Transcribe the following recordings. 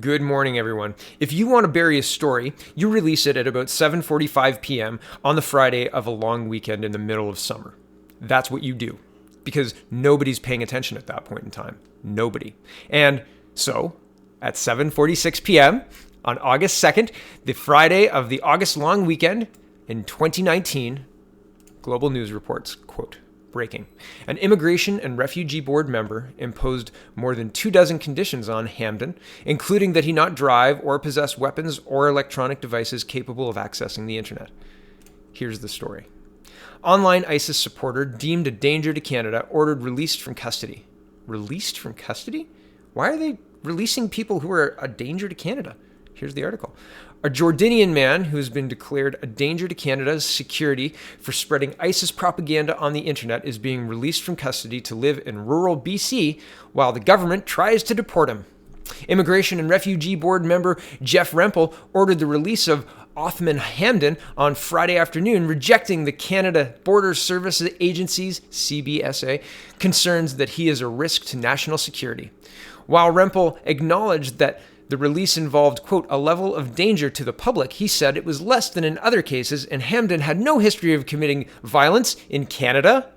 Good morning, everyone. If you want to bury a story, you release it at about 7:45 p.m. on the Friday of a long weekend in the middle of summer. That's what you do, because nobody's paying attention at that point in time. Nobody. And so, at 7:46 p.m. on August 2nd, the Friday of the August long weekend in 2019, Global News reports, quote, breaking. An Immigration and Refugee Board member imposed more than 24 conditions on Hamdan, including that he not drive or possess weapons or electronic devices capable of accessing the internet. Here's the story. Online ISIS supporter deemed a danger to Canada ordered released from custody. Released from custody? Why are they releasing people who are a danger to Canada? Here's the article. A Jordanian man who has been declared a danger to Canada's security for spreading ISIS propaganda on the internet is being released from custody to live in rural BC while the government tries to deport him. Immigration and Refugee Board member Jeff Rempel ordered the release of Othman Hamdan on Friday afternoon, rejecting the Canada Border Services Agency's CBSA concerns that he is a risk to national security. While Rempel acknowledged that the release involved, quote, a level of danger to the public, he said it was less than in other cases, and Hamdan had no history of committing violence in Canada.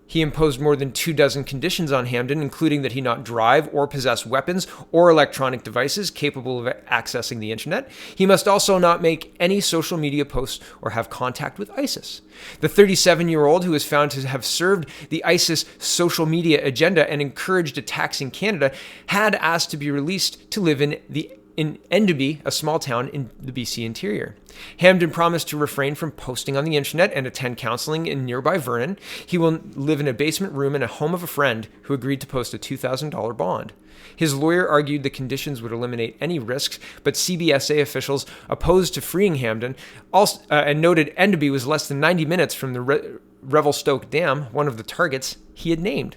He imposed more than 24 conditions on Hamdan, including that he not drive or possess weapons or electronic devices capable of accessing the internet. He must also not make any social media posts or have contact with ISIS. The 37-year-old, who was found to have served the ISIS social media agenda and encouraged attacks in Canada, had asked to be released to live in Enderby, a small town in the BC interior. Hamdan promised to refrain from posting on the internet and attend counseling in nearby Vernon. He will live in a basement room in a home of a friend who agreed to post a $2,000 bond. His lawyer argued the conditions would eliminate any risks, but CBSA officials opposed to freeing Hamdan and noted Enderby was less than 90 minutes from the Revelstoke Dam, one of the targets he had named.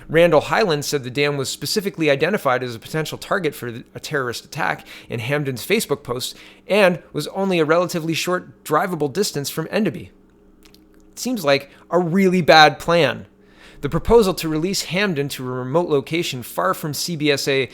Randall Highland said the dam was specifically identified as a potential target for a terrorist attack in Hamdan's Facebook post and was only a relatively short drivable distance from Enderby. It seems like a really bad plan. The proposal to release Hamdan to a remote location far from a CBSA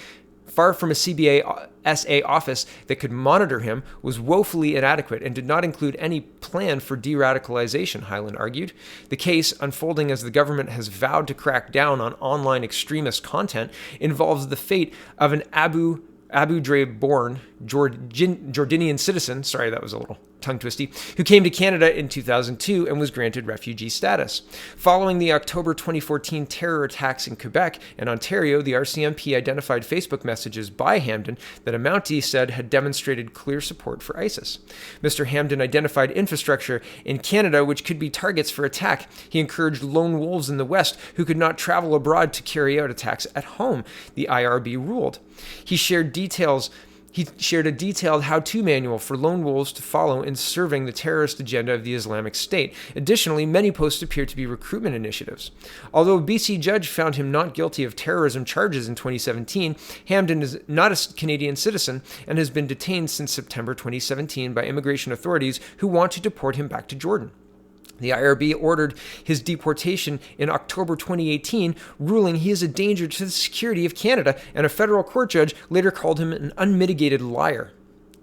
office that could monitor him was woefully inadequate and did not include any plan for de-radicalization, Highland argued. The case, unfolding as the government has vowed to crack down on online extremist content, involves the fate of an Abu Ghraib-born Jordanian citizen, sorry, that was a little tongue-twisty, who came to Canada in 2002 and was granted refugee status. Following the October 2014 terror attacks in Quebec and Ontario, the RCMP identified Facebook messages by Hamdan that a Mountie said had demonstrated clear support for ISIS. Mr. Hamdan identified infrastructure in Canada which could be targets for attack. He encouraged lone wolves in the West who could not travel abroad to carry out attacks at home, the IRB ruled. He shared a detailed how-to manual for lone wolves to follow in serving the terrorist agenda of the Islamic State. Additionally, many posts appear to be recruitment initiatives. Although a BC judge found him not guilty of terrorism charges in 2017, Hamdan is not a Canadian citizen and has been detained since September 2017 by immigration authorities who want to deport him back to Jordan. The IRB ordered his deportation in October 2018, ruling he is a danger to the security of Canada, and a federal court judge later called him an unmitigated liar.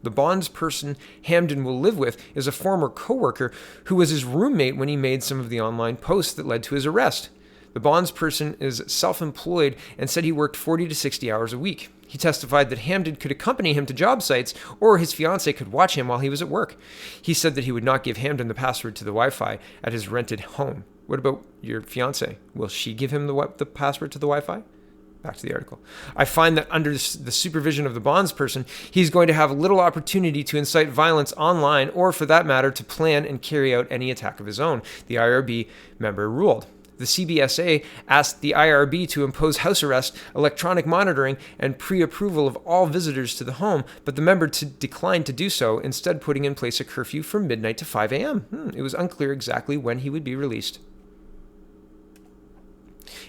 The bondsperson Hamdan will live with is a former co-worker who was his roommate when he made some of the online posts that led to his arrest. The bondsperson is self-employed and said he worked 40 to 60 hours a week. He testified that Hamdan could accompany him to job sites or his fiancée could watch him while he was at work. He said that he would not give Hamdan the password to the Wi-Fi at his rented home. What about your fiancée? Will she give him the password to the Wi-Fi? Back to the article. I find that under the supervision of the bondsperson, he's going to have little opportunity to incite violence online or, for that matter, to plan and carry out any attack of his own, the IRB member ruled. The CBSA asked the IRB to impose house arrest, electronic monitoring, and pre-approval of all visitors to the home, but the member declined to do so, instead putting in place a curfew from midnight to 5 a.m. It was unclear exactly when he would be released.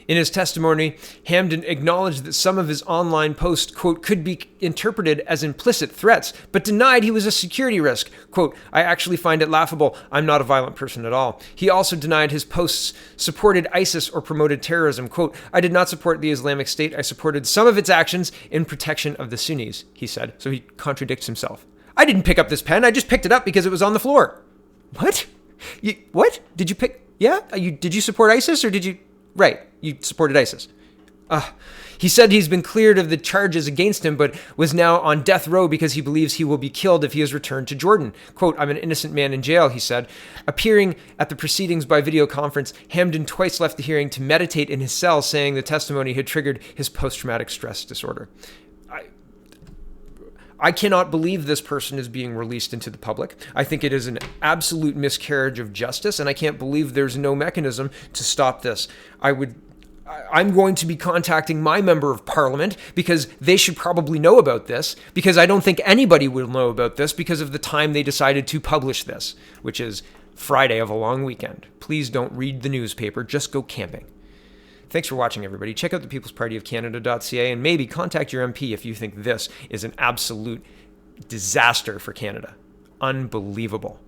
In his testimony, Hamdan acknowledged that some of his online posts, quote, could be interpreted as implicit threats, but denied he was a security risk. Quote, I actually find it laughable. I'm not a violent person at all. He also denied his posts supported ISIS or promoted terrorism. Quote, I did not support the Islamic State. I supported some of its actions in protection of the Sunnis, he said. So he contradicts himself. I didn't pick up this pen. I just picked it up because it was on the floor. What? What? Did you pick? Yeah? Did you support ISIS or did you... Right, you supported ISIS. He said he's been cleared of the charges against him, but was now on death row because he believes he will be killed if he is returned to Jordan. Quote, I'm an innocent man in jail, he said. Appearing at the proceedings by video conference, Hamdan twice left the hearing to meditate in his cell, saying the testimony had triggered his post-traumatic stress disorder. I cannot believe this person is being released into the public. I think it is an absolute miscarriage of justice, and I can't believe there's no mechanism to stop this. I'm going to be contacting my member of parliament because they should probably know about this, because I don't think anybody will know about this because of the time they decided to publish this, which is Friday of a long weekend. Please don't read the newspaper, just go camping. Thanks for watching, everybody. Check out the People's Party of Canada.ca and maybe contact your MP if you think this is an absolute disaster for Canada. Unbelievable.